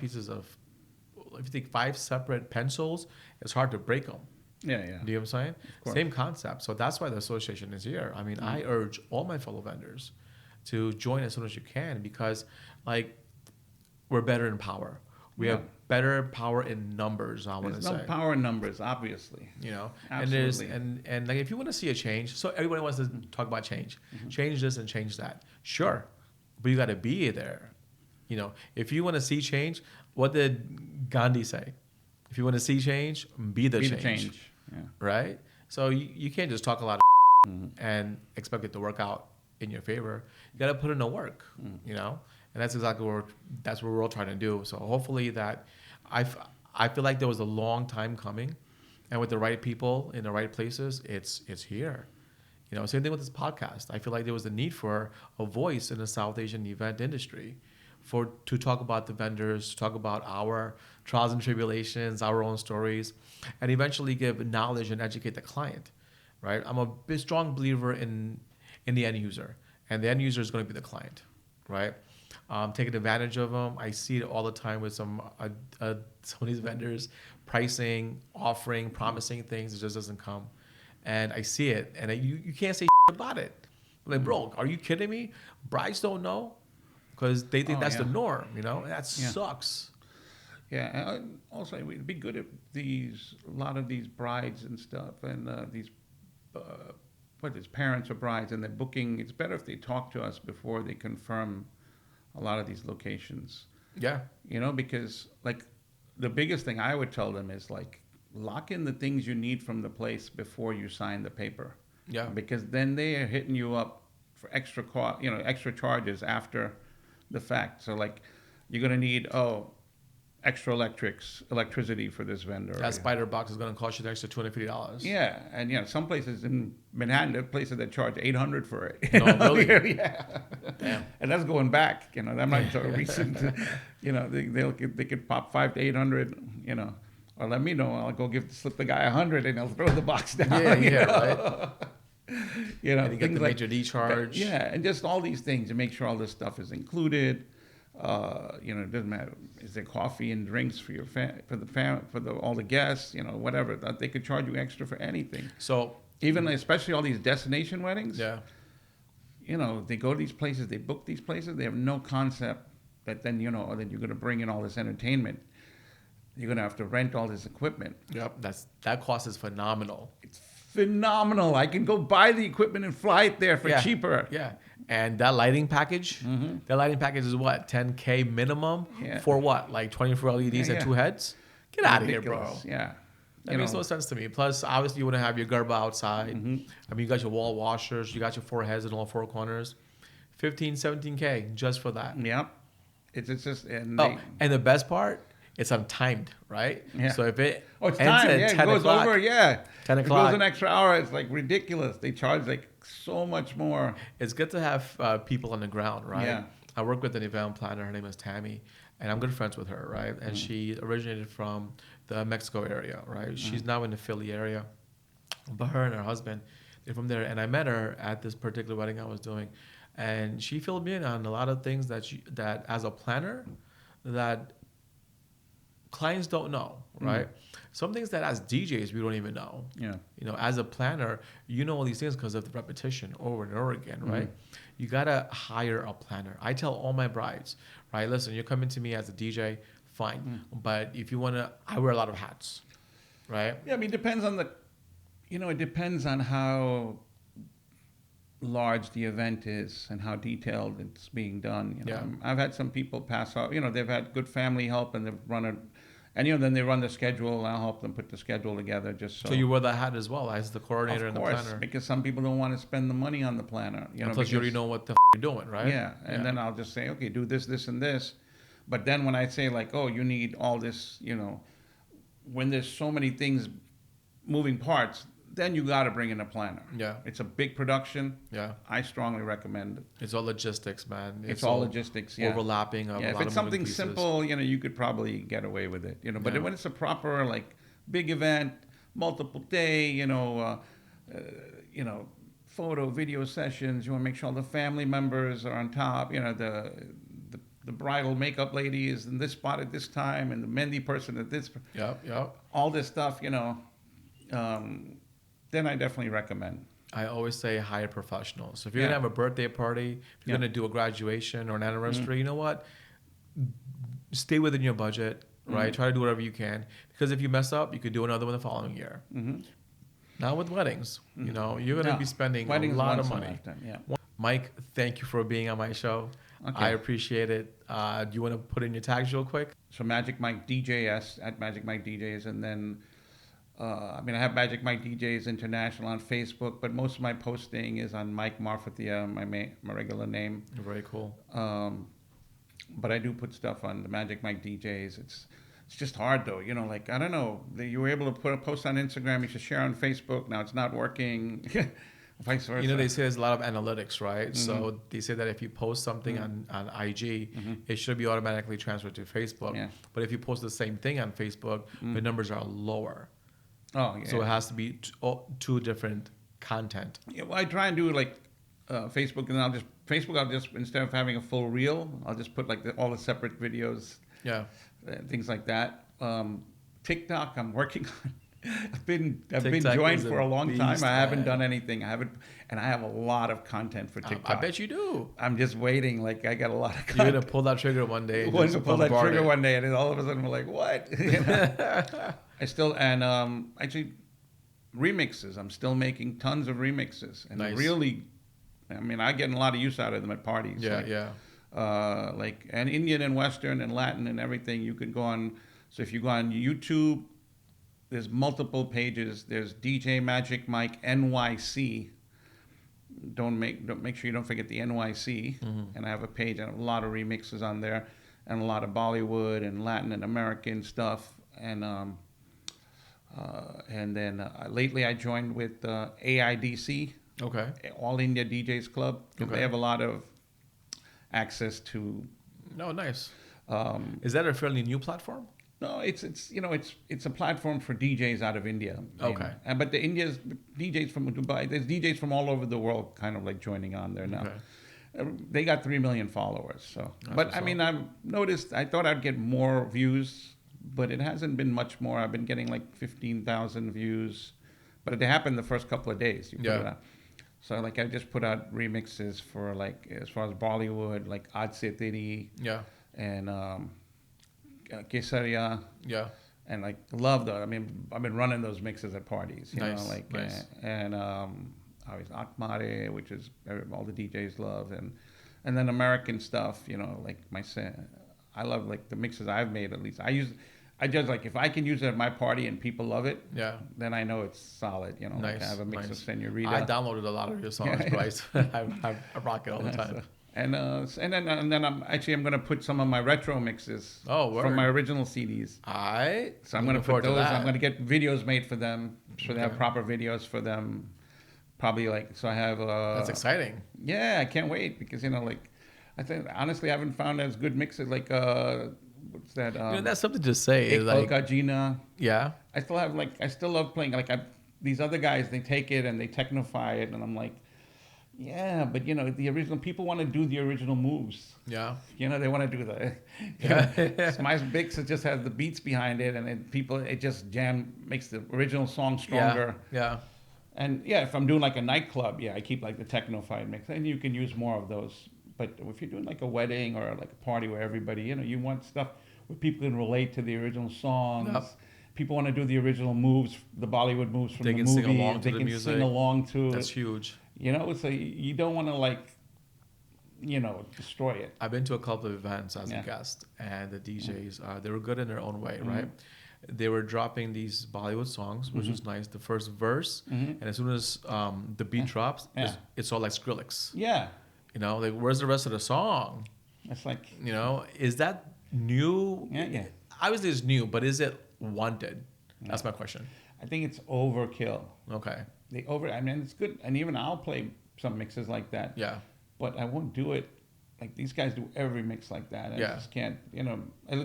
separate pencils, it's hard to break them. Yeah. Do you know what I'm saying? Same concept. So that's why the association is here. I mean, I urge all my fellow vendors to join as soon as you can, because, like, we're better in power. We have better power in numbers, I want to say. There's no power in numbers, obviously. You know, absolutely. And like, if you want to see a change, so everybody wants to talk about change, change this and change that. Sure, but you got to be there. You know, if you want to see change, what did Gandhi say? If you want to see change, be the change. Yeah. Right? So you can't just talk a lot of and expect it to work out in your favor. You got to put in the work, you know? And that's exactly what we're all trying to do. So hopefully that, I feel like there was a long time coming, and with the right people in the right places, it's here. You know, same thing with this podcast. I feel like there was a need for a voice in the South Asian event industry to talk about the vendors, to talk about our trials and tribulations, our own stories, and eventually give knowledge and educate the client, right? I'm a big, strong believer in the end user, and the end user is going to be the client, right? Taking advantage of them. I see it all the time with some of these vendors, pricing, offering, promising things. It just doesn't come. And I see it, and you can't say about it. Like, bro, are you kidding me? Brides don't know because they think that's the norm, you know? That sucks. Yeah, and also it'd be good if a lot of these brides and stuff, and these parents or brides, and they're booking. It's better if they talk to us before they confirm a lot of these locations. Yeah. You know, because like the biggest thing I would tell them is like lock in the things you need from the place before you sign the paper. Yeah. Because then they are hitting you up for extra cost, you know, extra charges after the fact. So like you're going to need extra electricity for this vendor. That spider box is going to cost you an extra $250. Yeah, and you know some places in Manhattan, there are places that charge $800 for it. No, really? Yeah. Damn. And that's going back. You know, that might be recent. You know, they could pop $500 to $800. You know, or let me know. I'll go slip the guy $100, and I'll throw the box down. Right. You know, and you get the major D charge. Yeah, and just all these things to make sure all this stuff is included. You know, it doesn't matter. Is there coffee and drinks for your all the guests? You know, whatever. They could charge you extra for anything. So even especially all these destination weddings. Yeah. You know, they go to these places, they book these places. They have no concept that then that you're going to bring in all this entertainment. You're going to have to rent all this equipment. Yep, that cost is phenomenal. It's phenomenal. I can go buy the equipment and fly it there for cheaper. Yeah. And that lighting package, that lighting package is what, $10K minimum for what, like 24 LEDs and 2 heads? Get out of here, bro. Yeah. That makes no sense to me. Plus, obviously, you want to have your garba outside. I mean, you got your wall washers, you got your 4 heads in all 4 corners. 15, 17K just for that. Yep. It's just... And the best part, it's untimed, right? Yeah. So if it ends at 10 goes o'clock, over, 10 o'clock. It goes an extra hour, it's like ridiculous. They charge like so much more. It's good to have people on the ground, right? Yeah. I work with an event planner. Her name is Tammy, and I'm good friends with her, right? And she originated from the Mexico area, right? She's now in the Philly area, but her and her husband, they're from there. And I met her at this particular wedding I was doing, and she filled me in on a lot of things that as a planner, that clients don't know, right? Some things that as DJs we don't even know. Yeah. You know, as a planner, you know all these things because of the repetition over and over again, right? You gotta hire a planner. I tell all my brides, right? Listen, you're coming to me as a DJ, fine, but if you wanna, I wear a lot of hats, right? Yeah, I mean, it depends on how large the event is and how detailed it's being done. You know? Yeah. I've had some people pass out. You know, they've had good family help and they've run it. And, then they run the schedule, and I'll help them put the schedule together just so. So you wear that hat as well as the coordinator and the planner? Of course, because some people don't want to spend the money on the planner. Plus you already know what the you're doing, right? Yeah, and then I'll just say, okay, do this, this, and this. But then when I say like, oh, you need all this, when there's so many things, moving parts, then you got to bring in a planner. Yeah. It's a big production. Yeah. I strongly recommend it. It's all logistics, man. It's all logistics, yeah. Overlapping of a lot if of it's something pieces. simple, you could probably get away with it, But when it's a proper, like, big event, multiple day, photo, video sessions, you want to make sure all the family members are on top, the bridal makeup lady is in this spot at this time, and the mehndi person at this. All this stuff, then I definitely recommend. I always say hire professionals. So if you're going to have a birthday party, if you're going to do a graduation or an anniversary, you know what? Stay within your budget, right? Try to do whatever you can. Because if you mess up, you could do another one the following year. Not with weddings. You're going to be spending a lot of money. Mike, thank you for being on my show. Okay. I appreciate it. Do you want to put in your tags real quick? So Magic Mike DJs at Magic Mike DJs, and then I have Magic Mike DJs International on Facebook, but most of my posting is on Mike Marfatia, my regular name. Very cool. But I do put stuff on the Magic Mike DJs. It's just hard though, I don't know. You were able to put a post on Instagram, you should share on Facebook. Now it's not working. Vice versa. They say there's a lot of analytics, right? So they say that if you post something on IG, it should be automatically transferred to Facebook. Yeah. But if you post the same thing on Facebook, the numbers are lower. Oh, yeah. So it has to be two different content. Yeah, well, I try and do like Facebook, and I'll just instead of having a full reel, I'll just put like all the separate videos. Yeah. Things like that. TikTok, I'm working on. I've been joined for a long time. I haven't done anything. And I have a lot of content for TikTok. I bet you do. I'm just waiting. Like I got a lot of content. You're gonna pull that trigger one day. Pull that trigger one day, and then all of a sudden we're like, what? I still actually remixes. I'm still making tons of remixes, and really, I get a lot of use out of them at parties. Yeah, and Indian and Western and Latin and everything. You can go on. So if you go on YouTube, there's multiple pages. There's DJ Magic Mike NYC. Make sure you don't forget the NYC. And I have a page and a lot of remixes on there, and a lot of Bollywood and Latin and American stuff. And then lately I joined with AIDC. Okay. All India DJs Club. Okay. They have a lot of access to. Oh, nice. Is that a fairly new platform? No, it's a platform for DJs out of India. Okay. But the DJs from Dubai, there's DJs from all over the world kind of like joining on there now. Okay. They got 3 million followers. So, I've noticed. I thought I'd get more views, but it hasn't been much more. I've been getting like 15,000 views, but it happened the first couple of days. So like I just put out remixes for like as far as Bollywood, like Aaj Se Teri. Yeah. And Kesaria. Yeah. And like love those. I've been running those mixes at parties. Nice. And always Akmare, which is all the DJs love, and then American stuff. I love like the mixes I've made. At least I just like if I can use it at my party and people love it. Yeah. Then I know it's solid. Nice. Like I have a mix of Senorita. I downloaded a lot of your songs, Bryce. I rock it all the time. And then I'm gonna put some of my retro mixes from my original CDs. So I'm gonna put those. I'm gonna get videos made for them, so they have proper videos for them. Probably I have. That's exciting. Yeah, I can't wait because I think honestly I haven't found as good mixes like what's that? That's something to say. Gina. Yeah. I still love playing these other guys. They take it and they technify it, and I'm like. Yeah, but the original people want to do the original moves. Yeah. They want to do my mix just has the beats behind it, and it just makes the original song stronger. Yeah. And if I'm doing like a nightclub, I keep like the techno-fied mix, and you can use more of those. But if you're doing like a wedding or like a party where everybody, you want stuff where people can relate to the original songs. Yep. People want to do the original moves, the Bollywood moves from the movie. Sing along to the music. Sing along to. That's huge. So you don't want to destroy it. I've been to a couple of events as a guest, and the DJs, they were good in their own way, right? They were dropping these Bollywood songs, which was nice. The first verse, and as soon as the beat drops, it's all like Skrillex. Yeah. Where's the rest of the song? It's like... is that new? Yeah. Obviously it's new, but is it wanted? That's my question. I think it's overkill. Okay. I mean, it's good, and even I'll play some mixes like that. Yeah. But I won't do it like these guys do every mix like that. I just can't.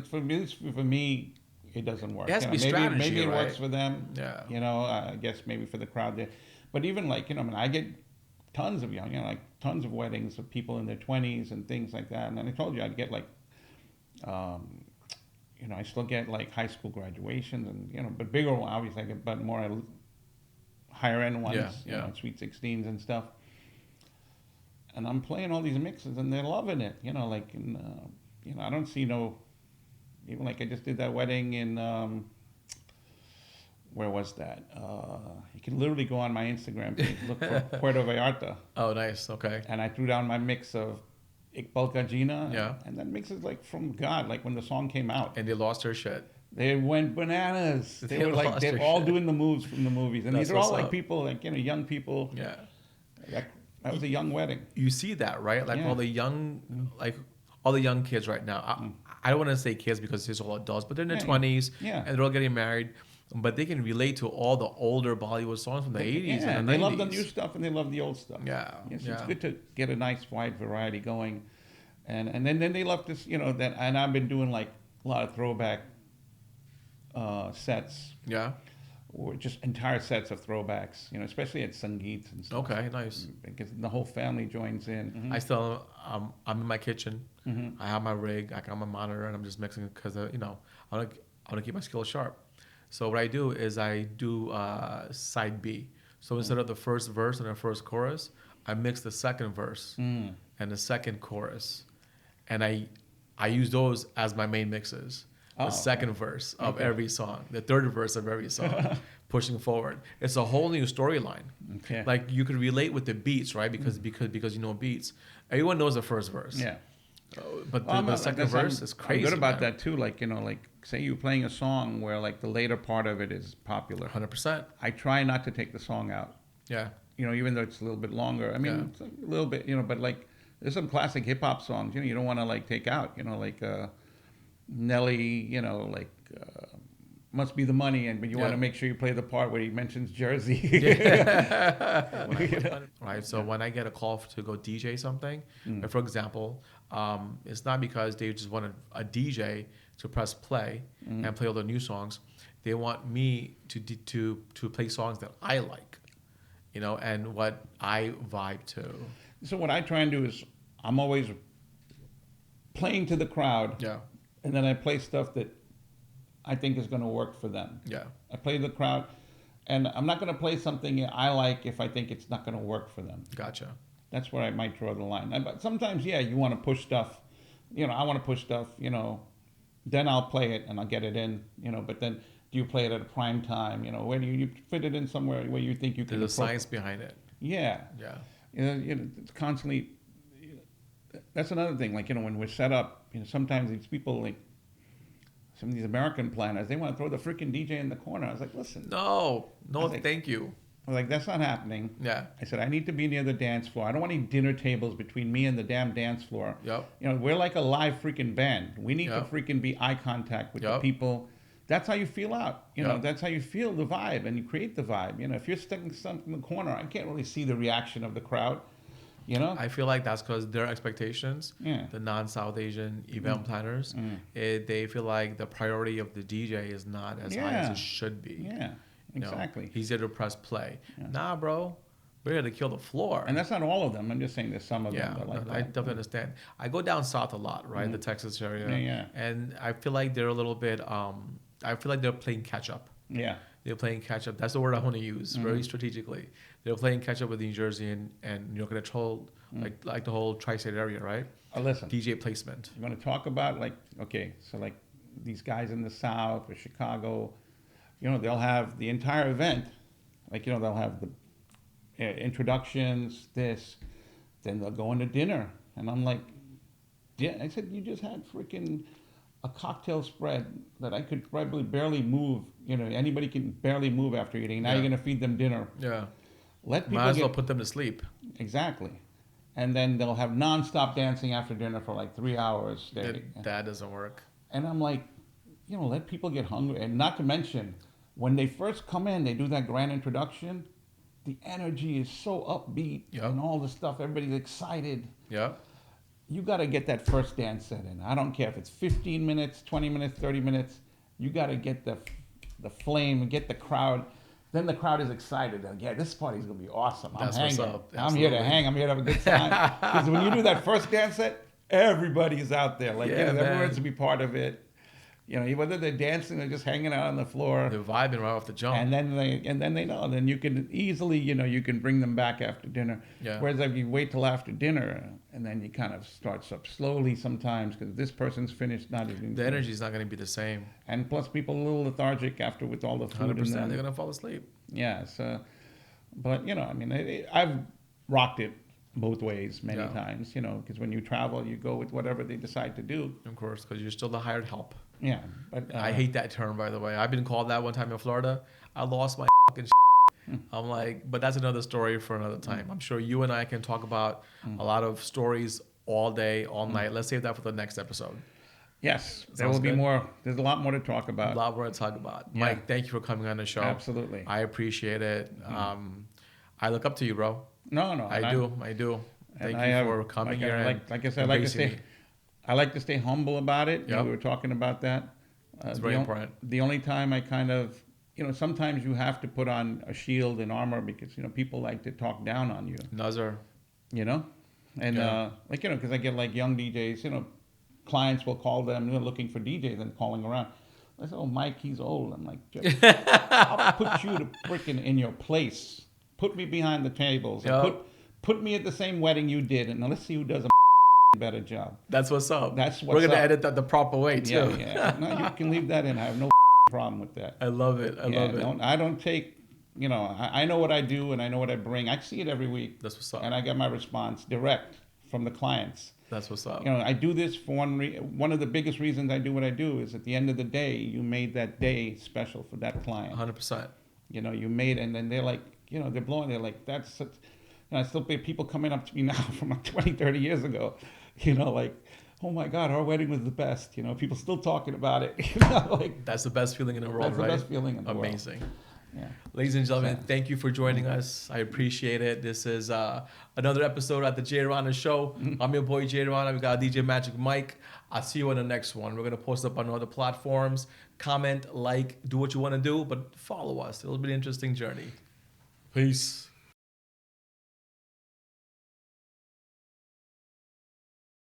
For me, it doesn't work. It has to be strategy, maybe it right? works for them. Yeah. I guess maybe for the crowd there. But even like, I mean, I get tons of tons of weddings of people in their 20s and things like that. And then I told you I'd get like, I still get like high school graduations and, but bigger ones, obviously, but more higher end ones, Sweet 16s and stuff. And I'm playing all these mixes and they're loving it, I don't see even like I just did that wedding in, where was that? You can literally go on my Instagram page, look for Puerto Vallarta. Oh, nice. Okay. And I threw down my mix of Iqbal Kajina. Yeah. And that mix is like from God, like when the song came out. And they lost their shit. They went bananas. They were like, they're all doing the moves from the movies. And these are all like people, like, young people. Yeah. That was a young wedding. You see that, right? Like all the young kids right now. I don't want to say kids because it's all adults, but they're in their 20s and they're all getting married. But they can relate to all the older Bollywood songs from the 80s and the 90s. They love the new stuff and they love the old stuff. Yeah. Yes, it's good to get a nice wide variety going. And then they love this, and I've been doing like a lot of throwback sets. Yeah. Or just entire sets of throwbacks, especially at Sangeets and stuff. Okay, nice. Because the whole family joins in. Mm-hmm. I still, I'm in my kitchen. Mm-hmm. I have my rig, I got my monitor, and I'm just mixing it because, I want to keep my skills sharp. So what I do is I do side B. So instead of the first verse and the first chorus, I mix the second verse and the second chorus. And I use those as my main mixes. The second verse of every song, the third verse of every song, pushing forward. It's a whole new storyline. Okay. Like you could relate with the beats, right? Because beats. Everyone knows the first verse. Yeah. But the second verse is crazy. I'm good about that too. Like say you're playing a song where like the later part of it is popular. 100%. I try not to take the song out. Yeah. Even though it's a little bit longer. I mean, it's a little bit. But like there's some classic hip hop songs. You don't want to like take out. Like. Nelly, must be the money, but you want to make sure you play the part where he mentions Jersey. Right. So when I get a call to go DJ something, for example, it's not because they just want a DJ to press play and play all the new songs. They want me to play songs that I like, and what I vibe to. So what I try and do is I'm always playing to the crowd. Yeah. And then I play stuff that I think is going to work for them. Yeah. I play the crowd, and I'm not going to play something I like if I think it's not going to work for them. Gotcha. That's where I might draw the line. But sometimes, you want to push stuff. I want to push stuff, then I'll play it and I'll get it in, but then do you play it at a prime time? Where do you fit it in somewhere where you think you can... There's a science behind it. Yeah. Yeah. It's constantly... That's another thing. Like, when we're set up, sometimes these people, like some of these American planners, they want to throw the freaking DJ in the corner. I was like, listen. No, thank you. I was like, that's not happening. Yeah. I said, I need to be near the dance floor. I don't want any dinner tables between me and the damn dance floor. Yep. We're like a live freaking band. We need to freaking be eye contact with the people. That's how you feel out. That's how you feel the vibe and you create the vibe. If you're sticking something in the corner, I can't really see the reaction of the crowd. I feel like that's because their expectations, the non-South Asian event planners, they feel like the priority of the DJ is not as high as it should be. Yeah, exactly. He's here to press play. Yeah. Nah, bro, we're here to kill the floor. And that's not all of them. I'm just saying there's some of them that like that. I definitely understand. I go down south a lot, right, the Texas area. Yeah. And I feel like they're a little bit, I feel like they're playing catch up. Yeah. They're playing catch up. That's the word I want to use very strategically. They're playing catch up with New Jersey and New York and like the whole tri-state area, right? Listen. DJ placement. You want to talk about so these guys in the South or Chicago, they'll have the entire event. They'll have the introductions, then they'll go into dinner. And I'm like, yeah, I said, you just had freaking a cocktail spread that I could probably barely move. Anybody can barely move after eating. Now you're going to feed them dinner. Yeah. Let people might as well put them to sleep. Exactly. And then they'll have nonstop dancing after dinner for like 3 hours. That doesn't work. And I'm like, let people get hungry. And not to mention, when they first come in, they do that grand introduction. The energy is so upbeat and all the stuff. Everybody's excited. Yeah. You got to get that first dance set in. I don't care if it's 15 minutes, 20 minutes, 30 minutes. You got to get the flame and get the crowd. Then the crowd is excited. Like, yeah, this party's going to be awesome. That's I'm hanging. What's up. I'm here to hang. I'm here to have a good time. Because when you do that first dance set, everybody's out there. Like, everyone wants to be part of it. You know, whether they're dancing or just hanging out on the floor. They're vibing right off the jump. And then they know. Then you can easily, you can bring them back after dinner. Yeah. Whereas if you wait till after dinner and then you kind of starts up slowly sometimes because this person's finished, not even. The energy's not going to be the same. And plus people a little lethargic after with all the food. 100%. They're going to fall asleep. Yeah. So, but, I mean, I've rocked it both ways many times, because when you travel, you go with whatever they decide to do. Of course, because you're still the hired help. Yeah, but I hate that term, by the way. I've been called that one time in Florida. I lost my fucking I'm like, but that's another story for another time. I'm sure you and I can talk about a lot of stories all day, all night. Let's save that for the next episode. Yes, there will be more. There's a lot more to talk about. A lot more to talk about. Yeah. Mike, thank you for coming on the show. Absolutely. I appreciate it. I look up to you, bro. No. I do. Thank you for coming here. Like I said, I like to stay humble about it. Yep. We were talking about that. It's very important. The only time I kind of, sometimes you have to put on a shield and armor because, people like to talk down on you. Nazar. And because I get like young DJs, clients will call them, looking for DJs and calling around. I say, oh, Mike, he's old. I'm like, I'll put you to freaking in your place. Put me behind the tables. Yep. And put me at the same wedding you did, and let's see who does a better job. That's what's up. We're gonna edit that the proper way too. Yeah. No, you can leave that in. I have no problem with that. I love it. I love it. I don't take. I know what I do and I know what I bring. I see it every week. That's what's up. And I get my response direct from the clients. That's what's up. I do this for one of the biggest reasons I do what I do is at the end of the day, you made that day special for that client. 100%. You made, and then they're like, they're blowing. They're like, that's such. I still get people coming up to me now from like 20, 30 years ago. Like, oh my God, our wedding was the best. People still talking about it. Like that's the best feeling in the world, right? That's the best feeling in the world. Amazing. Yeah. Ladies and gentlemen, thank you for joining us. I appreciate it. This is another episode at the J Rana Show. I'm your boy J Rana. We got DJ Magic Mike. I'll see you on the next one. We're gonna post up on other platforms. Comment, like, do what you want to do, but follow us. It'll be an interesting journey. Peace.